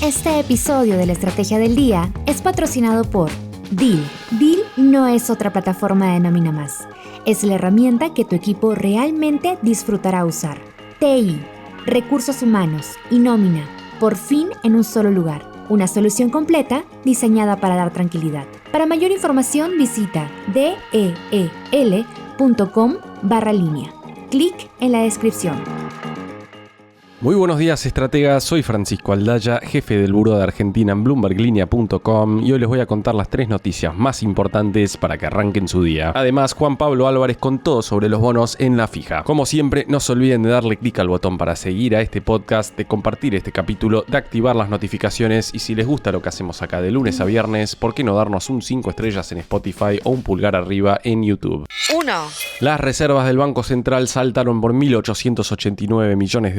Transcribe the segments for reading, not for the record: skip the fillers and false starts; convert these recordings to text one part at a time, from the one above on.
Este episodio de la Estrategia del Día es patrocinado por Deel. Deel no es otra plataforma de nómina más. Es la herramienta que tu equipo realmente disfrutará usar. TI, recursos humanos y nómina, por fin en un solo lugar. Una solución completa diseñada para dar tranquilidad. Para mayor información visita del.com/línea. Clic en la descripción. Muy buenos días, estrategas. Soy Francisco Aldaya, jefe del Buró de Argentina en BloombergLinea.com, y hoy les voy a contar las 3 noticias más importantes para que arranquen su día. Además, Juan Pablo Álvarez con todo sobre los bonos en la fija. Como siempre, no se olviden de darle clic al botón para seguir a este podcast, de compartir este capítulo, de activar las notificaciones y si les gusta lo que hacemos acá de lunes a viernes, ¿por qué no darnos un 5 estrellas en Spotify o un pulgar arriba en YouTube? 1. Las reservas del Banco Central saltaron por $1.889 millones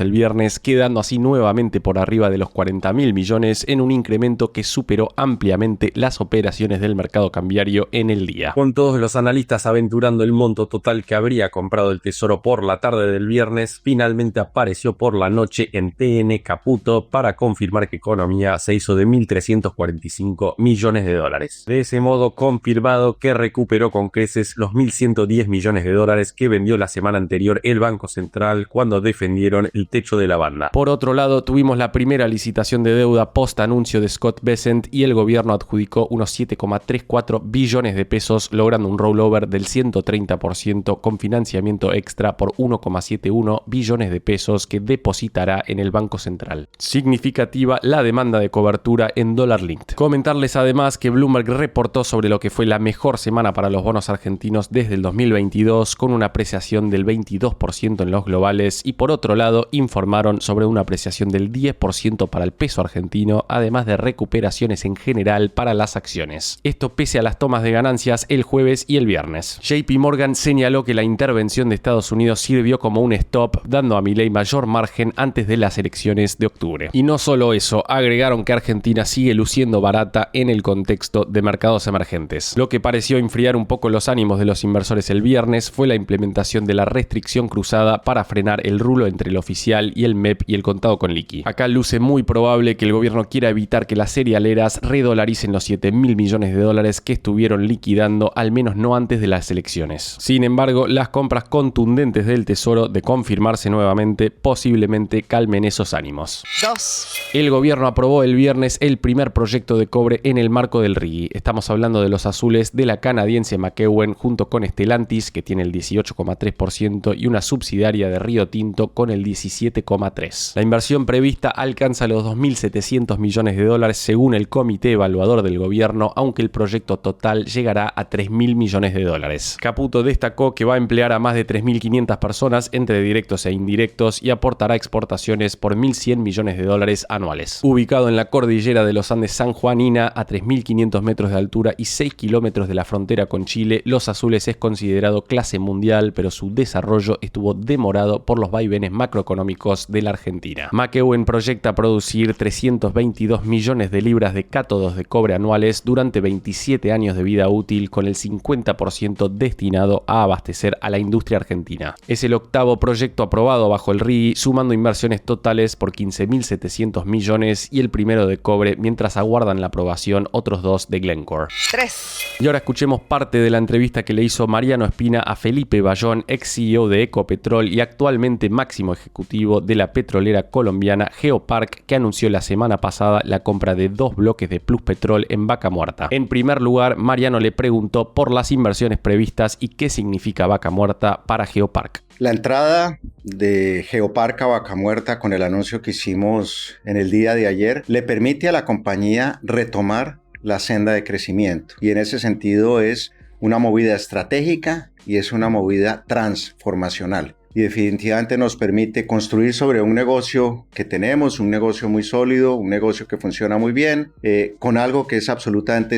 el viernes, quedando así nuevamente por arriba de los 40.000 millones en un incremento que superó ampliamente las operaciones del mercado cambiario en el día. Con todos los analistas aventurando el monto total que habría comprado el Tesoro por la tarde del viernes, finalmente apareció por la noche en TN Caputo para confirmar que Economía se hizo de $1.345 millones. De ese modo, confirmado que recuperó con creces los $1.110 millones que vendió la semana anterior el Banco Central cuando defendieron el techo de la banda. Por otro lado, tuvimos la primera licitación de deuda post anuncio de Scott Bessent y el gobierno adjudicó unos 7,34 billones de pesos, logrando un rollover del 130% con financiamiento extra por 1,71 billones de pesos que depositará en el Banco Central. Significativa la demanda de cobertura en dólar linked. Comentarles además que Bloomberg reportó sobre lo que fue la mejor semana para los bonos argentinos desde el 2022, con una apreciación del 22% en los globales, y por otro lado informaron sobre una apreciación del 10% para el peso argentino, además de recuperaciones en general para las acciones. Esto pese a las tomas de ganancias el jueves y el viernes. JP Morgan señaló que la intervención de Estados Unidos sirvió como un stop, dando a Milei mayor margen antes de las elecciones de octubre. Y no solo eso, agregaron que Argentina sigue luciendo barata en el contexto de mercados emergentes. Lo que pareció enfriar un poco los ánimos de los inversores el viernes fue la implementación de la restricción cruzada para frenar el rulo entre el oficial y el MEP y el contado con liqui. Acá luce muy probable que el gobierno quiera evitar que las cerealeras redolaricen los $7.000 millones que estuvieron liquidando, al menos no antes de las elecciones. Sin embargo, las compras contundentes del Tesoro, de confirmarse nuevamente, posiblemente calmen esos ánimos. 2. El gobierno aprobó el viernes el primer proyecto de cobre en el marco del RIGI. Estamos hablando de los azules de la canadiense McEwen junto con Stellantis, que tiene el 18,3%, y una subsidiaria de Río Tinto con el 17,3%. La inversión prevista alcanza los $2.700 millones según el comité evaluador del gobierno, aunque el proyecto total llegará a $3.000 millones. Caputo destacó que va a emplear a más de 3.500 personas entre directos e indirectos y aportará exportaciones por $1.100 millones anuales. Ubicado en la cordillera de los Andes sanjuanina, a 3.500 metros de altura y 6 kilómetros de la frontera con Chile, Los Azules es considerado clase mundial, pero su desarrollo estuvo demorado por los vaivenes macroeconómicos de la Argentina. McEwen proyecta producir 322 millones de libras de cátodos de cobre anuales durante 27 años de vida útil, con el 50% destinado a abastecer a la industria argentina. Es el octavo proyecto aprobado bajo el RIGI, sumando inversiones totales por 15.700 millones y el primero de cobre, mientras aguardan la aprobación otros 2 de Glencore. 3. Y ahora escuchemos parte de la entrevista que le hizo Mariano Espina a Felipe Bayón, ex CEO de Ecopetrol y actualmente máximo ejecutivo de la petrolera colombiana GeoPark, que anunció la semana pasada la compra de 2 bloques de Pluspetrol en Vaca Muerta. En primer lugar, Mariano le preguntó por las inversiones previstas y qué significa Vaca Muerta para GeoPark. La entrada de GeoPark a Vaca Muerta con el anuncio que hicimos en el día de ayer le permite a la compañía retomar la senda de crecimiento, y en ese sentido es una movida estratégica y es una movida transformacional. Y definitivamente nos permite construir sobre un negocio que tenemos, un negocio muy sólido, un negocio que funciona muy bien, con algo que es absolutamente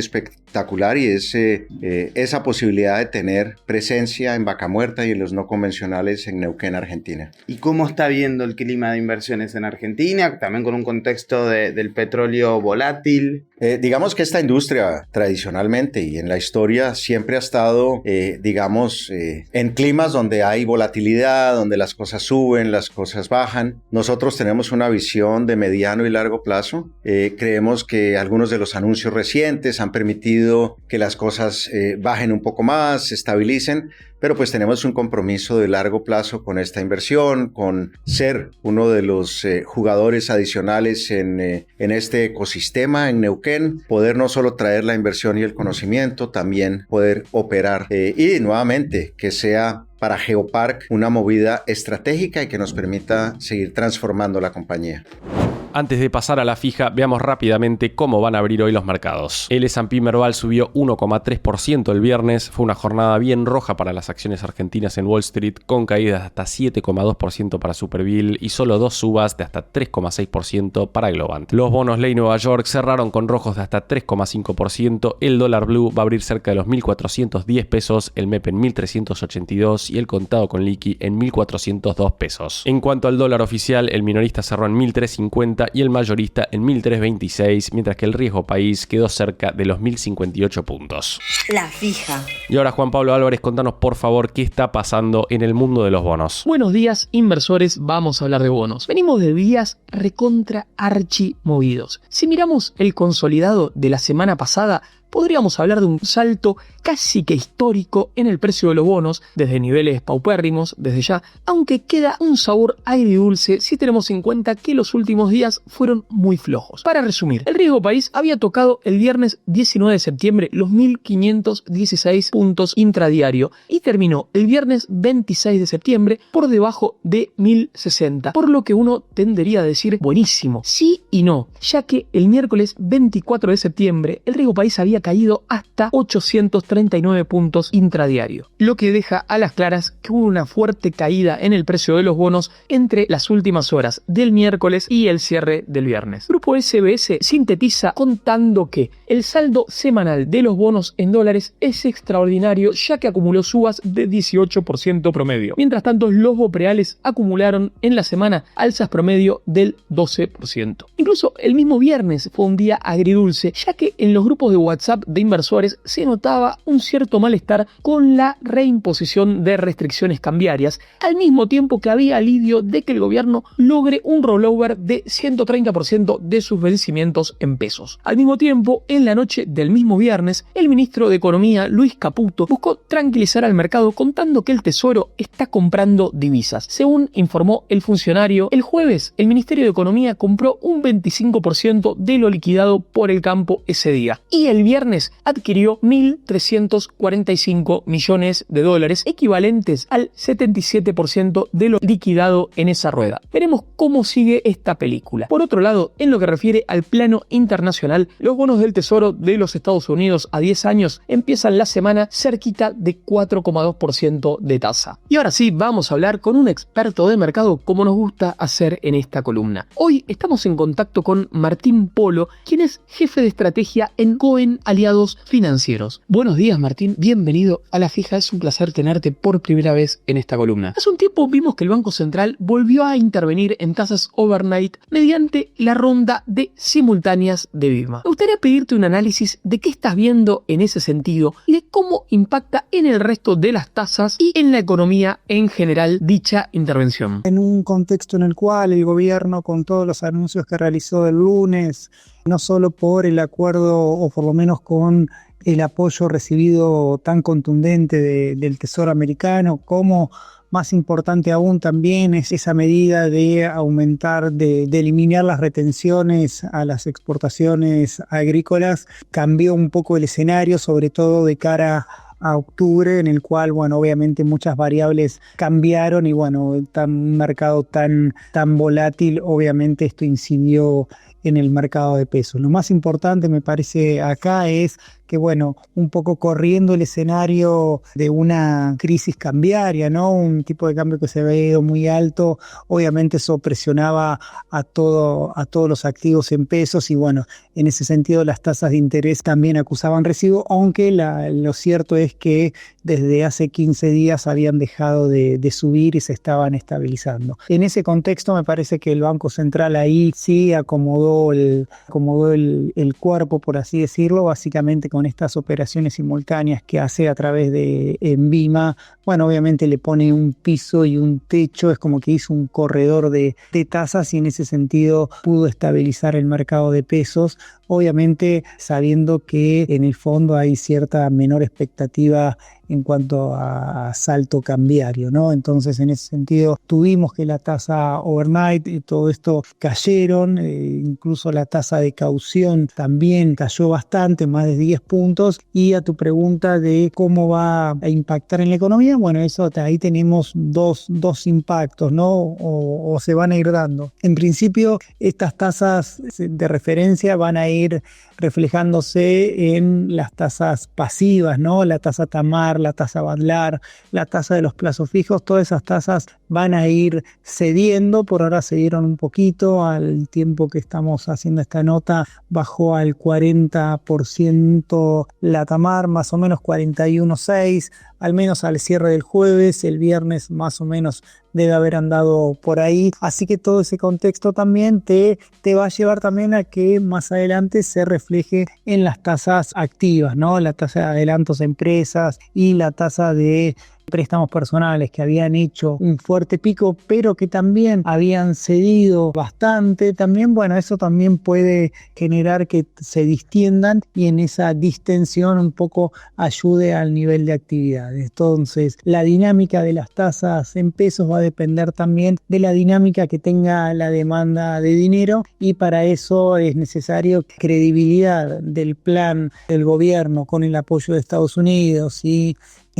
espectacular y es esa posibilidad de tener presencia en Vaca Muerta y en los no convencionales en Neuquén, Argentina. ¿Y cómo está viendo el clima de inversiones en Argentina? También con un contexto del petróleo volátil. Digamos que esta industria tradicionalmente y en la historia siempre ha estado, en climas donde hay volatilidad, donde las cosas suben, las cosas bajan. Nosotros tenemos una visión de mediano y largo plazo. Creemos que algunos de los anuncios recientes han permitido que las cosas bajen un poco más, se estabilicen, pero pues tenemos un compromiso de largo plazo con esta inversión, con ser uno de los jugadores adicionales en este ecosistema en Neuquén, poder no solo traer la inversión y el conocimiento, también poder operar y nuevamente que sea para Geopark una movida estratégica y que nos permita seguir transformando la compañía. Antes de pasar a la fija, veamos rápidamente cómo van a abrir hoy los mercados. El S&P Merval subió 1,3% el viernes. Fue una jornada bien roja para las acciones argentinas en Wall Street, con caídas de hasta 7,2% para Superbill y solo 2 subas de hasta 3,6% para Globant. Los bonos ley Nueva York cerraron con rojos de hasta 3,5%. El dólar blue va a abrir cerca de los 1.410 pesos, el MEP en 1.382 y el contado con liqui en 1.402 pesos. En cuanto al dólar oficial, el minorista cerró en 1.350 y el mayorista en 1.326, mientras que el riesgo país quedó cerca de los 1.058 puntos. La fija. Y ahora, Juan Pablo Álvarez, contanos por favor qué está pasando en el mundo de los bonos. Buenos días, inversores, vamos a hablar de bonos. Venimos de días recontra archi movidos. Si miramos el consolidado de la semana pasada, podríamos hablar de un salto casi que histórico en el precio de los bonos, desde niveles paupérrimos, desde ya, aunque queda un sabor agridulce si tenemos en cuenta que los últimos días fueron muy flojos. Para resumir, el riesgo país había tocado el viernes 19 de septiembre los 1.516 puntos intradiario y terminó el viernes 26 de septiembre por debajo de 1.060, por lo que uno tendería a decir buenísimo, sí y no, ya que el miércoles 24 de septiembre el riesgo país había caído hasta 839 puntos intradiario, lo que deja a las claras que hubo una fuerte caída en el precio de los bonos entre las últimas horas del miércoles y el cierre del viernes. Grupo SBS sintetiza contando que el saldo semanal de los bonos en dólares es extraordinario, ya que acumuló subas de 18% promedio. Mientras tanto, los bopreales acumularon en la semana alzas promedio del 12%. Incluso el mismo viernes fue un día agridulce, ya que en los grupos de WhatsApp de inversores se notaba un cierto malestar con la reimposición de restricciones cambiarias, al mismo tiempo que había alivio de que el gobierno logre un rollover de 130% de sus vencimientos en pesos. Al mismo tiempo, en la noche del mismo viernes, el ministro de Economía, Luis Caputo, buscó tranquilizar al mercado contando que el Tesoro está comprando divisas. Según informó el funcionario, el jueves el Ministerio de Economía compró un 25% de lo liquidado por el campo ese día y el viernes adquirió 1.345 millones de dólares, equivalentes al 77% de lo liquidado en esa rueda. Veremos cómo sigue esta película. Por otro lado, en lo que refiere al plano internacional, los bonos del Tesoro de los Estados Unidos a 10 años empiezan la semana cerquita de 4,2% de tasa. Y ahora sí, vamos a hablar con un experto de mercado como nos gusta hacer en esta columna. Hoy estamos en contacto con Martín Polo, quien es jefe de estrategia en Cohen Aliados Financieros. Buenos días, Martín, bienvenido a La Fija, es un placer tenerte por primera vez en esta columna. Hace un tiempo vimos que el Banco Central volvió a intervenir en tasas overnight mediante la ronda de simultáneas de BIMA. Me gustaría pedirte un análisis de qué estás viendo en ese sentido y de cómo impacta en el resto de las tasas y en la economía en general dicha intervención. En un contexto en el cual el gobierno, con todos los anuncios que realizó el lunes, no solo por el acuerdo o por lo menos con el apoyo recibido tan contundente del Tesoro americano, como más importante aún también es esa medida de aumentar, de eliminar las retenciones a las exportaciones agrícolas, cambió un poco el escenario, sobre todo de cara a octubre, en el cual, bueno, obviamente muchas variables cambiaron y, bueno, un mercado tan volátil, obviamente esto incidió en el mercado de pesos. Lo más importante me parece acá es que, bueno, un poco corriendo el escenario de una crisis cambiaria, ¿no? Un tipo de cambio que se había ido muy alto, obviamente eso presionaba a todos los activos en pesos y, bueno, en ese sentido las tasas de interés también acusaban recibo, aunque lo cierto es que desde hace 15 días habían dejado de subir y se estaban estabilizando. En ese contexto me parece que el Banco Central ahí sí acomodó el cuerpo, por así decirlo, básicamente con estas operaciones simultáneas que hace a través de Envima. Bueno, obviamente le pone un piso y un techo, es como que hizo un corredor de tasas y en ese sentido pudo estabilizar el mercado de pesos, obviamente sabiendo que en el fondo hay cierta menor expectativa en cuanto a salto cambiario, ¿no? Entonces, en ese sentido, tuvimos que la tasa overnight y todo esto cayeron, incluso la tasa de caución también cayó bastante, más de 10 puntos. Y a tu pregunta de cómo va a impactar en la economía, bueno, eso ahí tenemos dos impactos, ¿no? O se van a ir dando. En principio, estas tasas de referencia van a ir reflejándose en las tasas pasivas, ¿no? La tasa Tamar, la tasa Badlar, la tasa de los plazos fijos, todas esas tasas van a ir cediendo. Por ahora cedieron un poquito, al tiempo que estamos haciendo esta nota bajó al 40% la Tamar, más o menos 41.6, al menos al cierre del jueves. El viernes más o menos debe haber andado por ahí, así que todo ese contexto también te va a llevar también a que más adelante se refleje en las tasas activas, ¿no? La tasa de adelantos de empresas y la tasa de préstamos personales que habían hecho un fuerte pico, pero que también habían cedido bastante. También, bueno, eso también puede generar que se distiendan y en esa distensión un poco ayude al nivel de actividad. Entonces, la dinámica de las tasas en pesos va a depender también de la dinámica que tenga la demanda de dinero y para eso es necesario credibilidad del plan del gobierno con el apoyo de Estados Unidos y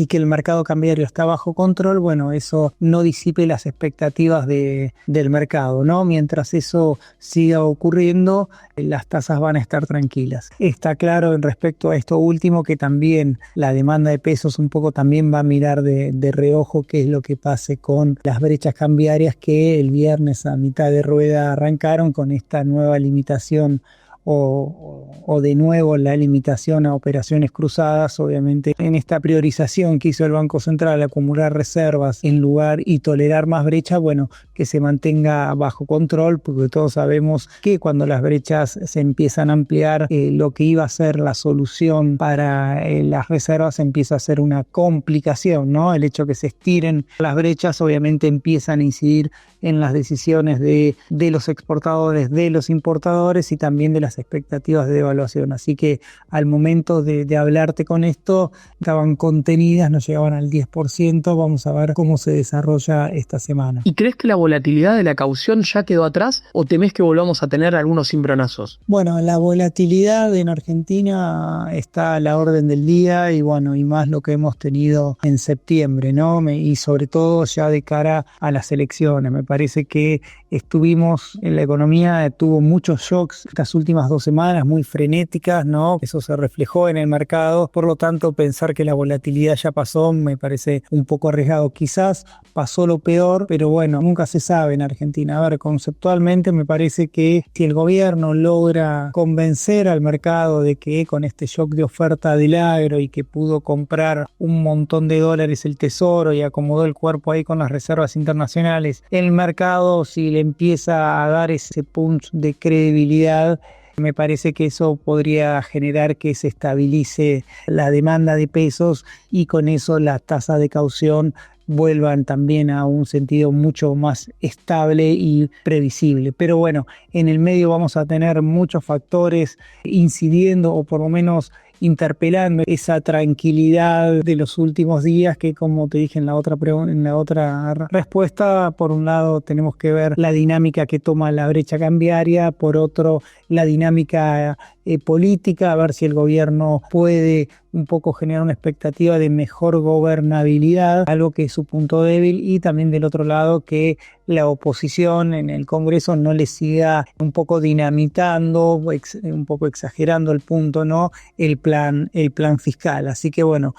que el mercado cambiario está bajo control. Bueno, eso no disipe las expectativas del mercado, ¿no? Mientras eso siga ocurriendo, las tasas van a estar tranquilas. Está claro en respecto a esto último que también la demanda de pesos un poco también va a mirar de reojo qué es lo que pase con las brechas cambiarias que el viernes a mitad de rueda arrancaron con esta nueva limitación o de nuevo la limitación a operaciones cruzadas. Obviamente en esta priorización que hizo el Banco Central, acumular reservas en lugar y tolerar más brechas, bueno, que se mantenga bajo control, porque todos sabemos que cuando las brechas se empiezan a ampliar, lo que iba a ser la solución para las reservas empieza a ser una complicación, ¿no? El hecho que se estiren las brechas obviamente empiezan a incidir en las decisiones de los exportadores, de los importadores y también de las expectativas de devaluación. Así que al momento de hablarte con esto, estaban contenidas, no llegaban al 10%. Vamos a ver cómo se desarrolla esta semana. ¿Y crees que la volatilidad de la caución ya quedó atrás o temés que volvamos a tener algunos cimbronazos? Bueno, la volatilidad en Argentina está a la orden del día y bueno, y más lo que hemos tenido en septiembre, ¿no? Y sobre todo ya de cara a las elecciones. Me parece que estuvimos en la economía, tuvo muchos shocks estas últimas 2 semanas, muy frenéticas, ¿no? Eso se reflejó en el mercado, por lo tanto pensar que la volatilidad ya pasó me parece un poco arriesgado. Quizás pasó lo peor, pero bueno, nunca se sabe en Argentina. A ver, conceptualmente me parece que si el gobierno logra convencer al mercado de que con este shock de oferta del agro y que pudo comprar un montón de dólares el tesoro y acomodó el cuerpo ahí con las reservas internacionales, el mercado si le empieza a dar ese punch de credibilidad, me parece que eso podría generar que se estabilice la demanda de pesos y con eso las tasas de caución vuelvan también a un sentido mucho más estable y previsible. Pero bueno, en el medio vamos a tener muchos factores incidiendo o por lo menos interpelando esa tranquilidad de los últimos días que, como te dije en la otra respuesta, por un lado tenemos que ver la dinámica que toma la brecha cambiaria, por otro la dinámica política, a ver si el gobierno puede un poco generar una expectativa de mejor gobernabilidad, algo que es su punto débil, y también del otro lado que la oposición en el Congreso no le siga un poco dinamitando, un poco exagerando el punto, ¿no? El plan fiscal. Así que bueno,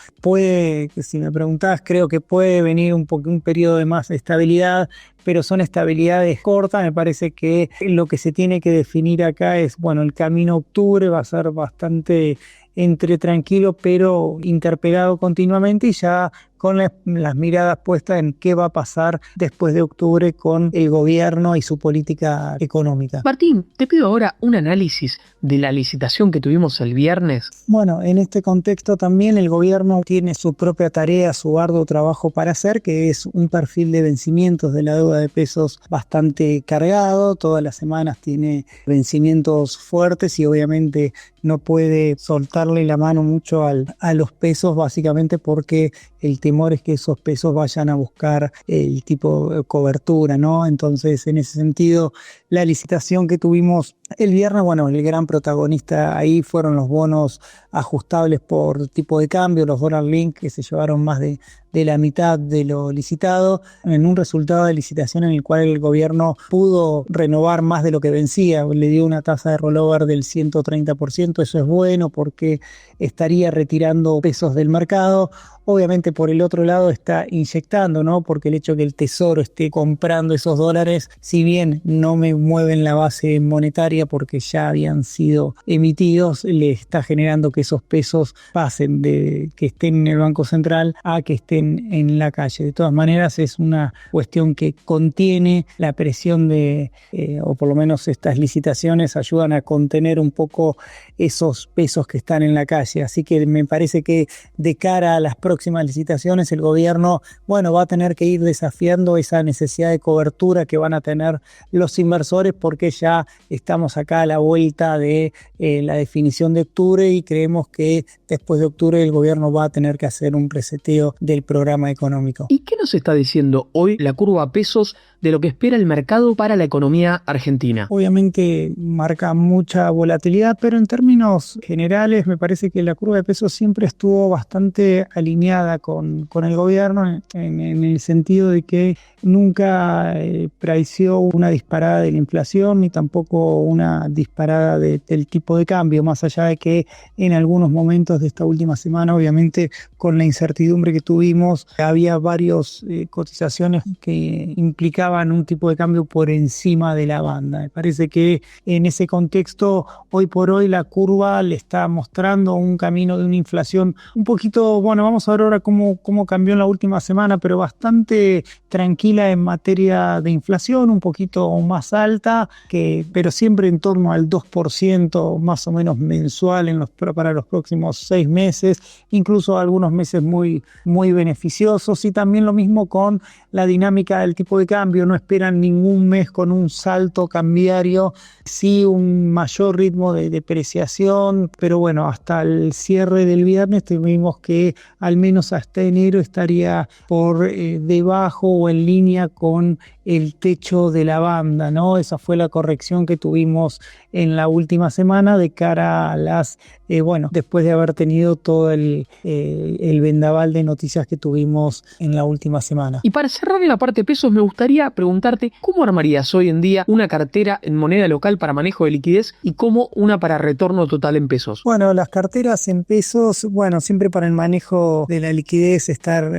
si me preguntás, creo que puede venir un periodo de más estabilidad, pero son estabilidades cortas. Me parece que lo que se tiene que definir acá es, bueno, el camino a octubre va a ser bastante entre tranquilo pero interpelado continuamente, y ya con las miradas puestas en qué va a pasar después de octubre con el gobierno y su política económica. Martín, te pido ahora un análisis de la licitación que tuvimos el viernes. Bueno, en este contexto también el gobierno tiene su propia tarea, su arduo trabajo para hacer, que es un perfil de vencimientos de la deuda de pesos bastante cargado. Todas las semanas tiene vencimientos fuertes y obviamente no puede soltarle la mano mucho a los pesos, básicamente porque el temor es que esos pesos vayan a buscar el tipo de cobertura, ¿no? Entonces, en ese sentido, la licitación que tuvimos el viernes, bueno, el gran protagonista ahí fueron los bonos ajustables por tipo de cambio, los dólar link, que se llevaron más de la mitad de lo licitado, en un resultado de licitación en el cual el gobierno pudo renovar más de lo que vencía. Le dio una tasa de rollover del 130%, eso es bueno porque estaría retirando pesos del mercado. Obviamente por el otro lado está inyectando, ¿no? Porque el hecho de que el Tesoro esté comprando esos dólares, si bien no me mueven la base monetaria porque ya habían sido emitidos, le está generando que esos pesos pasen de que estén en el Banco Central a que estén en la calle. De todas maneras es una cuestión que contiene la presión o por lo menos estas licitaciones ayudan a contener un poco esos pesos que están en la calle. Así que me parece que de cara a las próximas licitaciones el gobierno, bueno, va a tener que ir desafiando esa necesidad de cobertura que van a tener los inversores, porque ya estamos acá a la vuelta de la definición de octubre y creemos que después de octubre el gobierno va a tener que hacer un reseteo del programa económico. ¿Y qué nos está diciendo hoy la curva a pesos de lo que espera el mercado para la economía argentina? Obviamente marca mucha volatilidad, pero en términos generales me parece que la curva de pesos siempre estuvo bastante alineada con el gobierno en el sentido de que nunca preció una disparada de la inflación ni tampoco una disparada del tipo de cambio, más allá de que en algunos momentos de esta última semana, obviamente con la incertidumbre que tuvimos, había varias cotizaciones que implicaban un tipo de cambio por encima de la banda. Me parece que en ese contexto, hoy por hoy la curva le está mostrando un camino de una inflación un poquito, bueno, vamos a ver ahora cómo cambió en la última semana, pero bastante tranquila en materia de inflación, un poquito más alta, pero siempre en torno al 2% más o menos mensual para los próximos 6 meses, incluso algunos meses muy, muy beneficiosos, y también lo mismo con la dinámica del tipo de cambio. No esperan ningún mes con un salto cambiario, sí un mayor ritmo de depreciación, pero bueno, hasta el cierre del viernes tuvimos que al menos hasta enero estaría por debajo o en línea con el techo de la banda, ¿no? Esa fue la corrección que tuvimos en la última semana de cara a después de haber tenido todo el vendaval de noticias que tuvimos en la última semana. Y para cerrar la parte de pesos, me gustaría preguntarte cómo armarías hoy en día una cartera en moneda local para manejo de liquidez y cómo una para retorno total en pesos. Bueno, las carteras en pesos, bueno, siempre para el manejo de la liquidez estar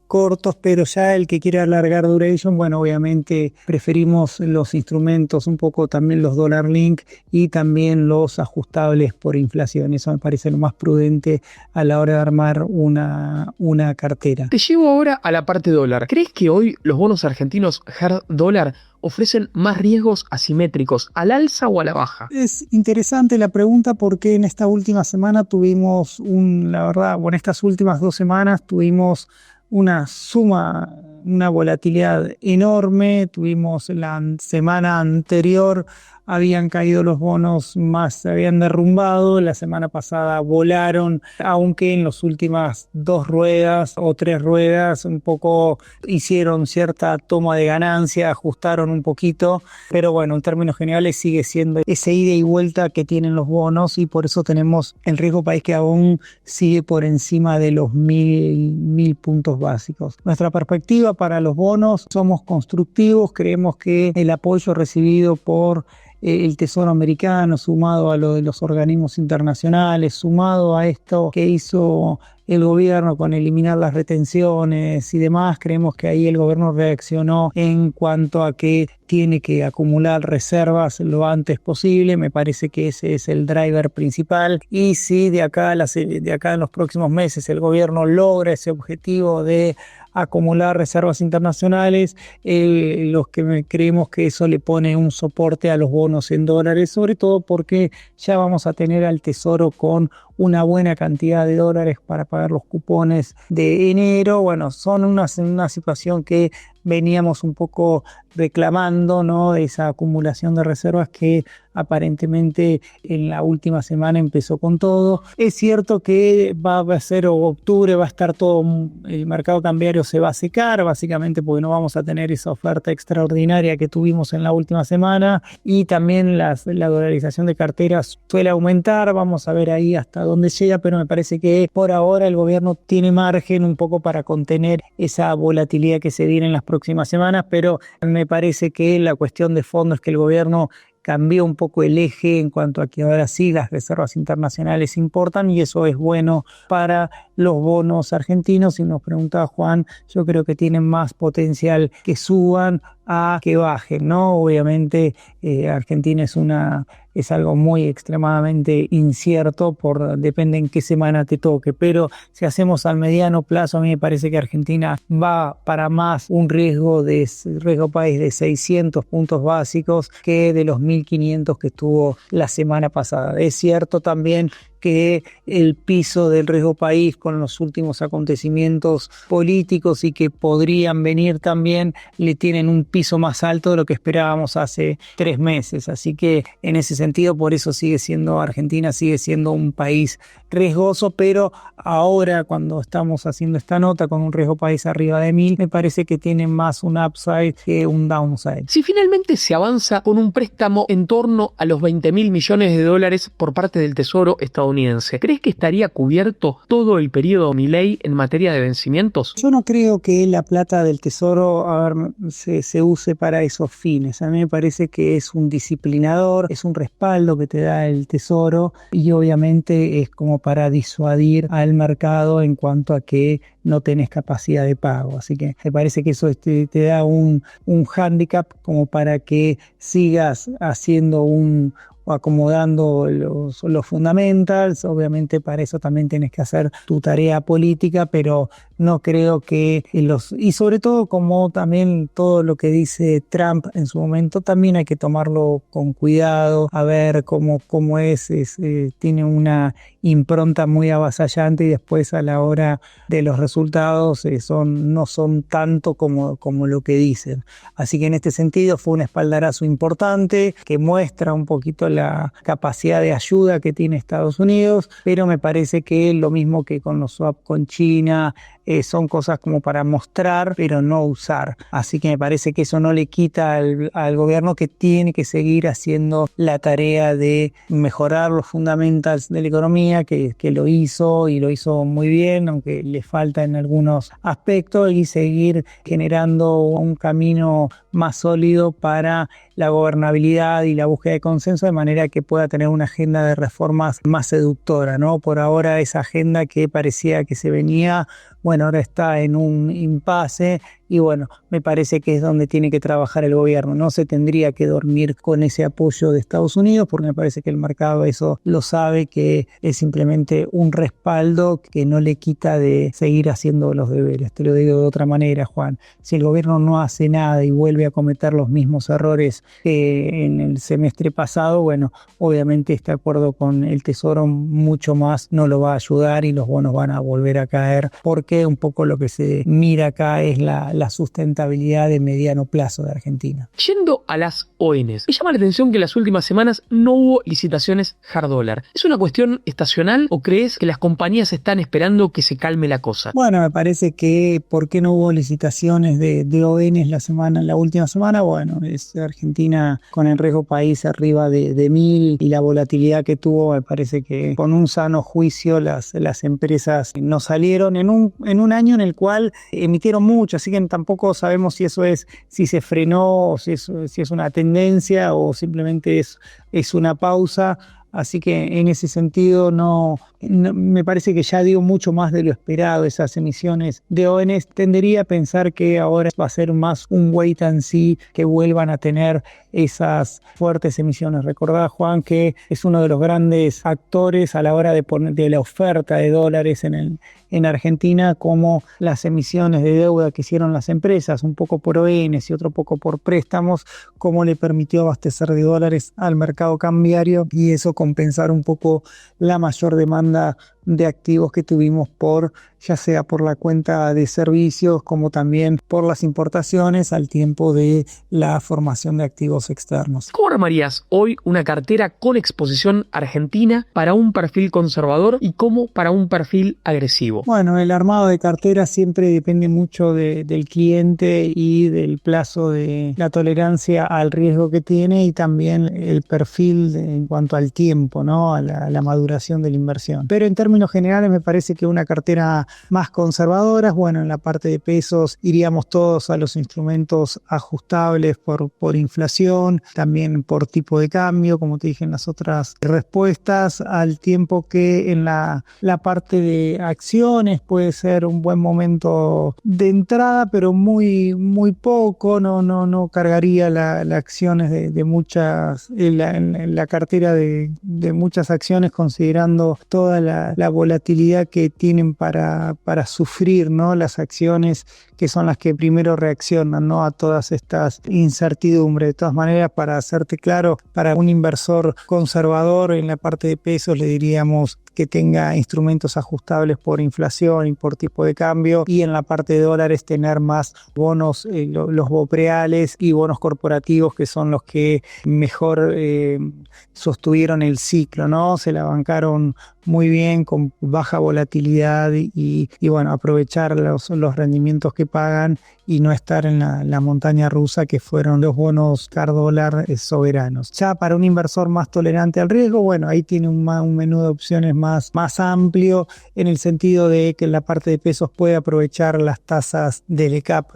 cortos, pero ya el que quiera alargar duration, bueno, obviamente preferimos los instrumentos, un poco también los dólar link y también los ajustables por inflación. Eso me parece lo más prudente a la hora de armar una cartera. Te llevo ahora a la parte dólar. ¿Crees que hoy los bonos argentinos hard dólar ofrecen más riesgos asimétricos, al alza o a la baja? Es interesante la pregunta porque en esta última semana tuvimos estas últimas 2 semanas tuvimos una volatilidad enorme. Tuvimos la semana anterior, habían caído los bonos más, se habían derrumbado, la semana pasada volaron, aunque en las últimas 2 ruedas o 3 ruedas un poco hicieron cierta toma de ganancia, ajustaron un poquito, pero bueno, en términos generales sigue siendo ese ida y vuelta que tienen los bonos, y por eso tenemos el riesgo país que aún sigue por encima de los 1000 puntos básicos. Nuestra perspectiva perspectiva para los bonos somos constructivos, creemos que el apoyo recibido por el Tesoro americano, sumado a lo de los organismos internacionales, sumado a esto que hizo el gobierno con eliminar las retenciones y demás, creemos que ahí el gobierno reaccionó en cuanto a que tiene que acumular reservas lo antes posible. Me parece que ese es el driver principal, y si de acá en los próximos meses el gobierno logra ese objetivo de acumular reservas internacionales, los que creemos que eso le pone un soporte a los bonos en dólares, sobre todo porque ya vamos a tener al Tesoro con una buena cantidad de dólares para pagar los cupones de enero. Bueno, son una situación que veníamos un poco reclamando, ¿no? Esa acumulación de reservas que aparentemente en la última semana empezó con todo. Es cierto que va a ser octubre, va a estar todo, el mercado cambiario se va a secar, básicamente porque no vamos a tener esa oferta extraordinaria que tuvimos en la última semana, y también la dolarización de carteras suele aumentar. Vamos a ver ahí hasta dónde llega, pero me parece que por ahora el gobierno tiene margen un poco para contener esa volatilidad que se viene en las próximas semanas, pero me parece que la cuestión de fondo es que el gobierno cambió un poco el eje en cuanto a que ahora sí las reservas internacionales importan, y eso es bueno para los bonos argentinos. Si nos preguntaba Juan, yo creo que tienen más potencial que suban a que bajen, ¿no? Obviamente Argentina es algo muy extremadamente incierto, depende en qué semana te toque, pero si hacemos al mediano plazo, a mí me parece que Argentina va para más un riesgo país de 600 puntos básicos que de los 1500 que estuvo la semana pasada. Es cierto también que el piso del riesgo país con los últimos acontecimientos políticos y que podrían venir también le tienen un piso más alto de lo que esperábamos hace 3 meses. Así que en ese sentido, por eso Argentina sigue siendo un país riesgoso, pero ahora cuando estamos haciendo esta nota con un riesgo país arriba de 1000, me parece que tiene más un upside que un downside. Si finalmente se avanza con un préstamo en torno a los 20.000 millones de dólares por parte del Tesoro estadounidense, ¿crees que estaría cubierto todo el periodo Milei en materia de vencimientos? Yo no creo que la plata del Tesoro se use para esos fines. A mí me parece que es un disciplinador, es un respaldo que te da el Tesoro, y obviamente es como para disuadir al mercado en cuanto a que no tenés capacidad de pago. Así que me parece que eso te da un hándicap como para que sigas haciendo acomodando los fundamentals. Obviamente para eso también tienes que hacer tu tarea política, pero no creo que y sobre todo, como también todo lo que dice Trump en su momento, también hay que tomarlo con cuidado, a ver cómo tiene una impronta muy avasallante, y después a la hora de los resultados no son tanto como lo que dicen. Así que en este sentido fue un espaldarazo importante que muestra un poquito la capacidad de ayuda que tiene Estados Unidos, pero me parece que lo mismo que con los swap con China, son cosas como para mostrar pero no usar. Así que me parece que eso no le quita al gobierno, que tiene que seguir haciendo la tarea de mejorar los fundamentals de la economía, que lo hizo y lo hizo muy bien, aunque le falta en algunos aspectos, y seguir generando un camino más sólido para la gobernabilidad y la búsqueda de consenso, de manera que pueda tener una agenda de reformas más seductora, ¿no? Por ahora esa agenda que parecía que se venía, bueno, ahora está en un impasse, y bueno, me parece que es donde tiene que trabajar el gobierno. No se tendría que dormir con ese apoyo de Estados Unidos, porque me parece que el mercado eso lo sabe, que es simplemente un respaldo que no le quita de seguir haciendo los deberes. Te lo digo de otra manera, Juan. Si el gobierno no hace nada y vuelve a cometer los mismos errores que en el semestre pasado, bueno, obviamente este acuerdo con el Tesoro mucho más no lo va a ayudar, y los bonos van a volver a caer, porque un poco lo que se mira acá es la sustentabilidad de mediano plazo de Argentina. Yendo a las ONs, me llama la atención que en las últimas semanas no hubo licitaciones hard dólar. ¿Es una cuestión estacional o crees que las compañías están esperando que se calme la cosa? Bueno, me parece que ¿por qué no hubo licitaciones de ONs la última semana? Bueno, es Argentina con el riesgo país arriba de 1000, y la volatilidad que tuvo, me parece que con un sano juicio las empresas no salieron en un año en el cual emitieron mucho, así que tampoco sabemos si se frenó o si es una tendencia o simplemente es una pausa. Así que en ese sentido me parece que ya dio mucho más de lo esperado esas emisiones de ONs. Tendería a pensar que ahora va a ser más un wait and see, que vuelvan a tener esas fuertes emisiones. Recordá, Juan, que es uno de los grandes actores a la hora de la oferta de dólares en Argentina, como las emisiones de deuda que hicieron las empresas, un poco por ONs y otro poco por préstamos, cómo le permitió abastecer de dólares al mercado cambiario y eso compensar un poco la mayor demanda de activos que tuvimos ya sea por la cuenta de servicios como también por las importaciones al tiempo de la formación de activos externos. ¿Cómo armarías hoy una cartera con exposición argentina para un perfil conservador y como para un perfil agresivo? Bueno, el armado de cartera siempre depende mucho del cliente y del plazo de la tolerancia al riesgo que tiene y también el perfil en cuanto al tiempo, ¿no? A la maduración de la inversión. Pero en términos generales me parece que una cartera más conservadora, bueno, en la parte de pesos iríamos todos a los instrumentos ajustables por inflación, también por tipo de cambio, como te dije en las otras respuestas, al tiempo que en la parte de acciones puede ser un buen momento de entrada, pero muy, muy poco, no cargaría las acciones de muchas, en la cartera de muchas acciones, considerando toda la volatilidad que tienen para sufrir, ¿no? Las acciones que son las que primero reaccionan, ¿no? A todas estas incertidumbres. De todas maneras, para hacerte claro, para un inversor conservador en la parte de pesos le diríamos que tenga instrumentos ajustables por inflación y por tipo de cambio, y en la parte de dólares tener más bonos, los BOPREALES y bonos corporativos, que son los que mejor sostuvieron el ciclo, ¿no? Se la bancaron muy bien con baja volatilidad y bueno, aprovechar los rendimientos que pagan y no estar en la montaña rusa que fueron los bonos CAR dólar soberanos. Ya para un inversor más tolerante al riesgo, bueno, ahí tiene un menú de opciones más amplio, en el sentido de que en la parte de pesos puede aprovechar las tasas del ECAP,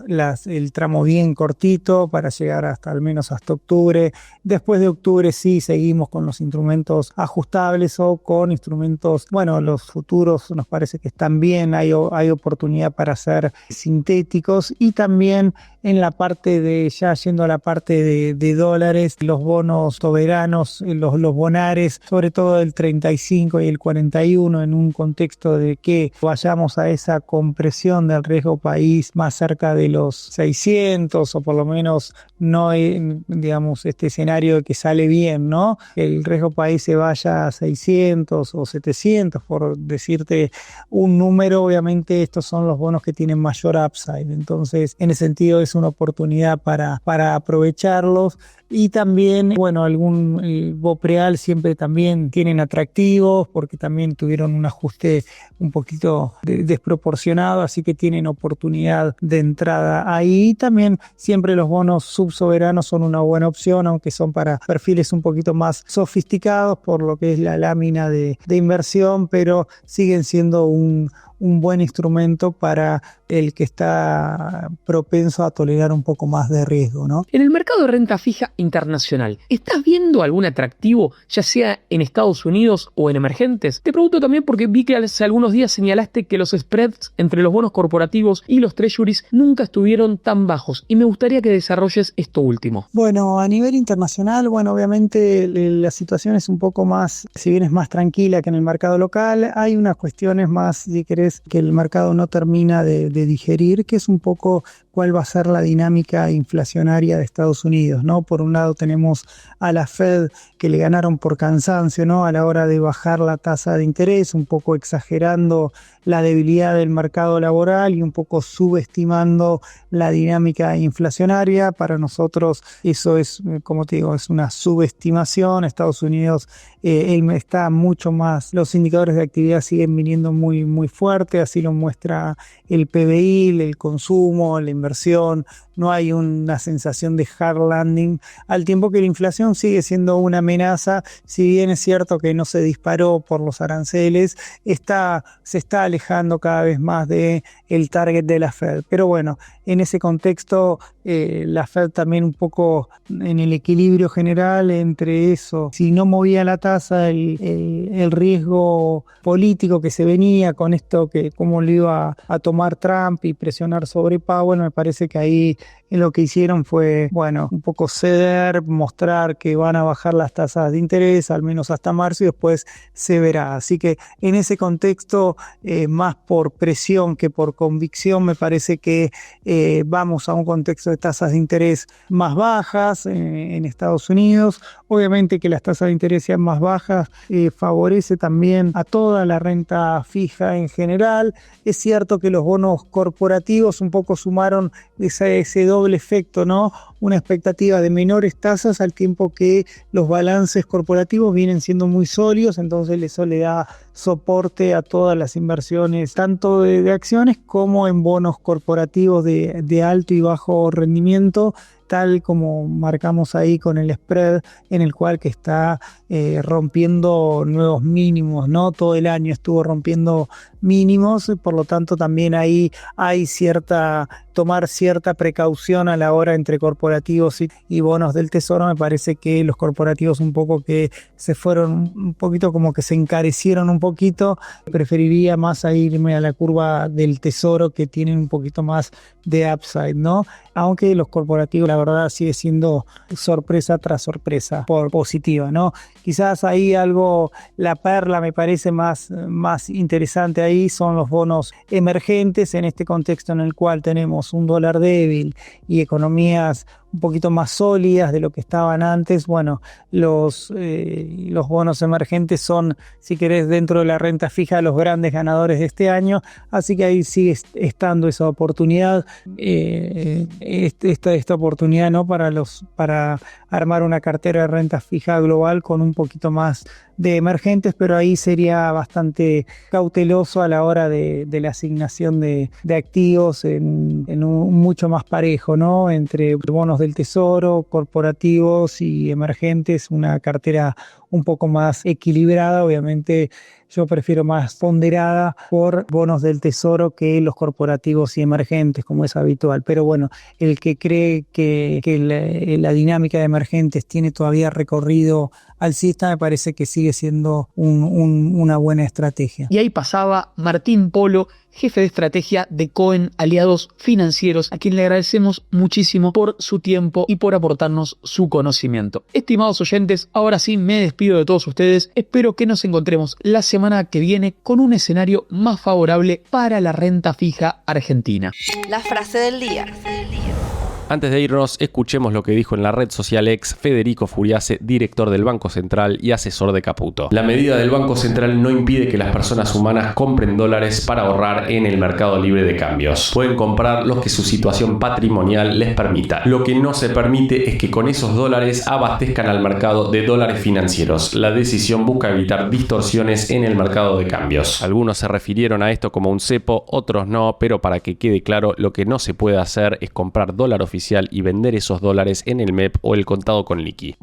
el tramo bien cortito para llegar al menos hasta octubre. Después de octubre sí seguimos con los instrumentos ajustables o con instrumentos, bueno, los futuros nos parece que están bien, hay oportunidad para hacer sintéticos, y también en la parte ya yendo a la parte de dólares, los bonos soberanos, los bonares, sobre todo el 35 y el 41, en un contexto de que vayamos a esa compresión del riesgo país más cerca de los 600, o por lo menos no, digamos, este escenario de que sale bien, ¿no? El riesgo país se vaya a 600 o 700, por decirte un número. Obviamente estos son los bonos que tienen mayor upside, entonces en ese sentido es una oportunidad para aprovecharlos. Y también, bueno, algún BOPREAL siempre también tienen atractivos porque también tuvieron un ajuste un poquito desproporcionado, así que tienen oportunidad de entrada ahí. Y también siempre los bonos subsoberanos son una buena opción, aunque son para perfiles un poquito más sofisticados por lo que es la lámina de inversión, pero siguen siendo un buen instrumento para el que está propenso a tolerar un poco más de riesgo, ¿no? En el mercado de renta fija internacional, ¿estás viendo algún atractivo, ya sea en Estados Unidos o en emergentes? Te pregunto también porque vi que hace algunos días señalaste que los spreads entre los bonos corporativos y los treasuries nunca estuvieron tan bajos, y me gustaría que desarrolles esto último. Bueno, a nivel internacional, bueno, obviamente la situación es un poco más, si bien es más tranquila que en el mercado local, hay unas cuestiones más, si querés, que el mercado no termina de digerir, que es un poco cuál va a ser la dinámica inflacionaria de Estados Unidos, ¿no? Por un lado tenemos a la Fed, que le ganaron por cansancio, ¿no? A la hora de bajar la tasa de interés, un poco exagerando la debilidad del mercado laboral y un poco subestimando la dinámica inflacionaria. Para nosotros eso es, como te digo, es una subestimación. Estados Unidos está mucho más, los indicadores de actividad siguen viniendo muy, muy fuerte, así lo muestra el PBI, el consumo, la inversión, no hay una sensación de hard landing, al tiempo que la inflación sigue siendo una amenaza. Si bien es cierto que no se disparó por los aranceles, se está alejando cada vez más del target de la Fed. Pero bueno, en ese contexto la Fed también un poco en el equilibrio general entre eso, si no movía la tasa, el riesgo político que se venía con esto, que cómo lo iba a tomar Trump y presionar sobre Powell, me parece que ahí lo que hicieron fue, bueno, un poco ceder, mostrar que van a bajar las tasas de interés, al menos hasta marzo, y después se verá. Así que en ese contexto, más por presión que por convicción, me parece que vamos a un contexto de tasas de interés más bajas en Estados Unidos. Obviamente que las tasas de interés sean más bajas favorece también a toda la renta fija en general. Es cierto que los bonos corporativos un poco sumaron ese doble efecto, ¿no? Una expectativa de menores tasas al tiempo que los balances corporativos vienen siendo muy sólidos, entonces eso le da soporte a todas las inversiones, tanto de acciones como en bonos corporativos de alto y bajo rendimiento, tal como marcamos ahí con el spread, en el cual que está rompiendo nuevos mínimos, ¿no? Todo el año estuvo rompiendo mínimos, por lo tanto también ahí hay tomar cierta precaución a la hora entre corporativos y bonos del tesoro. Me parece que los corporativos un poco que se fueron un poquito, como que se encarecieron un poquito. Preferiría más a irme a la curva del tesoro, que tienen un poquito más de upside, ¿no? Aunque los corporativos, la verdad, sigue siendo sorpresa tras sorpresa por positiva, ¿no? Quizás ahí la perla me parece más interesante ahí son los bonos emergentes, en este contexto en el cual tenemos un dólar débil y economías un poquito más sólidas de lo que estaban antes. Bueno, los bonos emergentes son, si querés, dentro de la renta fija, los grandes ganadores de este año, así que ahí sigue estando esa oportunidad, esta oportunidad, ¿no? para armar una cartera de renta fija global con un poquito más de emergentes, pero ahí sería bastante cauteloso a la hora de la asignación de activos en un mucho más parejo, ¿no? Entre bonos del tesoro, corporativos y emergentes, una cartera un poco más equilibrada. Obviamente yo prefiero más ponderada por bonos del tesoro que los corporativos y emergentes, como es habitual. Pero bueno, el que cree que la dinámica de emergentes tiene todavía recorrido alcista, me parece que sigue siendo una buena estrategia. Y ahí pasaba Martín Polo, jefe de estrategia de Cohen Aliados Financieros, a quien le agradecemos muchísimo por su tiempo y por aportarnos su conocimiento. Estimados oyentes, ahora sí me despido de todos ustedes. Espero que nos encontremos la semana que viene con un escenario más favorable para la renta fija argentina. La frase del día. Antes de irnos, escuchemos lo que dijo en la red social X Federico Furiase, director del Banco Central y asesor de Caputo. La medida del Banco Central no impide que las personas humanas compren dólares para ahorrar en el mercado libre de cambios. Pueden comprar los que su situación patrimonial les permita. Lo que no se permite es que con esos dólares abastezcan al mercado de dólares financieros. La decisión busca evitar distorsiones en el mercado de cambios. Algunos se refirieron a esto como un cepo, otros no, pero para que quede claro, lo que no se puede hacer es comprar dólar oficial y vender esos dólares en el MEP o el contado con liqui.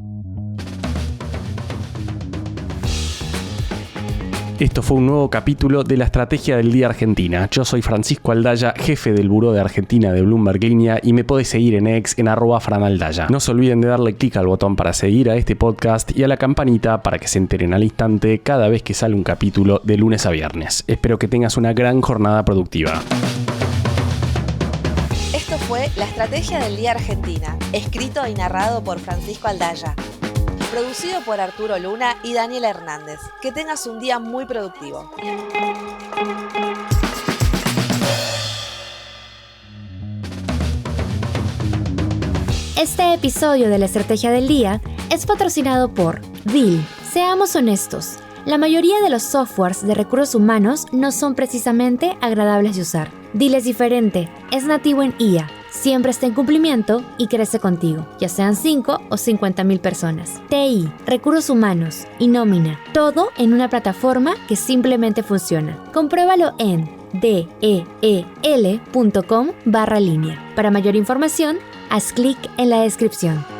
Esto fue un nuevo capítulo de la Estrategia del Día Argentina. Yo soy Francisco Aldaya, jefe del Buró de Argentina de Bloomberg Línea, y me podés seguir en X en @franaldaya. No se olviden de darle clic al botón para seguir a este podcast y a la campanita para que se enteren al instante cada vez que sale un capítulo de lunes a viernes. Espero que tengas una gran jornada productiva. Esto fue La Estrategia del Día Argentina, escrito y narrado por Francisco Aldaya. Producido por Arturo Luna y Daniel Hernández. Que tengas un día muy productivo. Este episodio de la Estrategia del Día es patrocinado por Deel. Seamos honestos, la mayoría de los softwares de recursos humanos no son precisamente agradables de usar. Deel es diferente, es nativo en IA, siempre está en cumplimiento y crece contigo, ya sean 5 o 50,000 personas. TI, recursos humanos y nómina, todo en una plataforma que simplemente funciona. Compruébalo en del.com/línea. Para mayor información, haz clic en la descripción.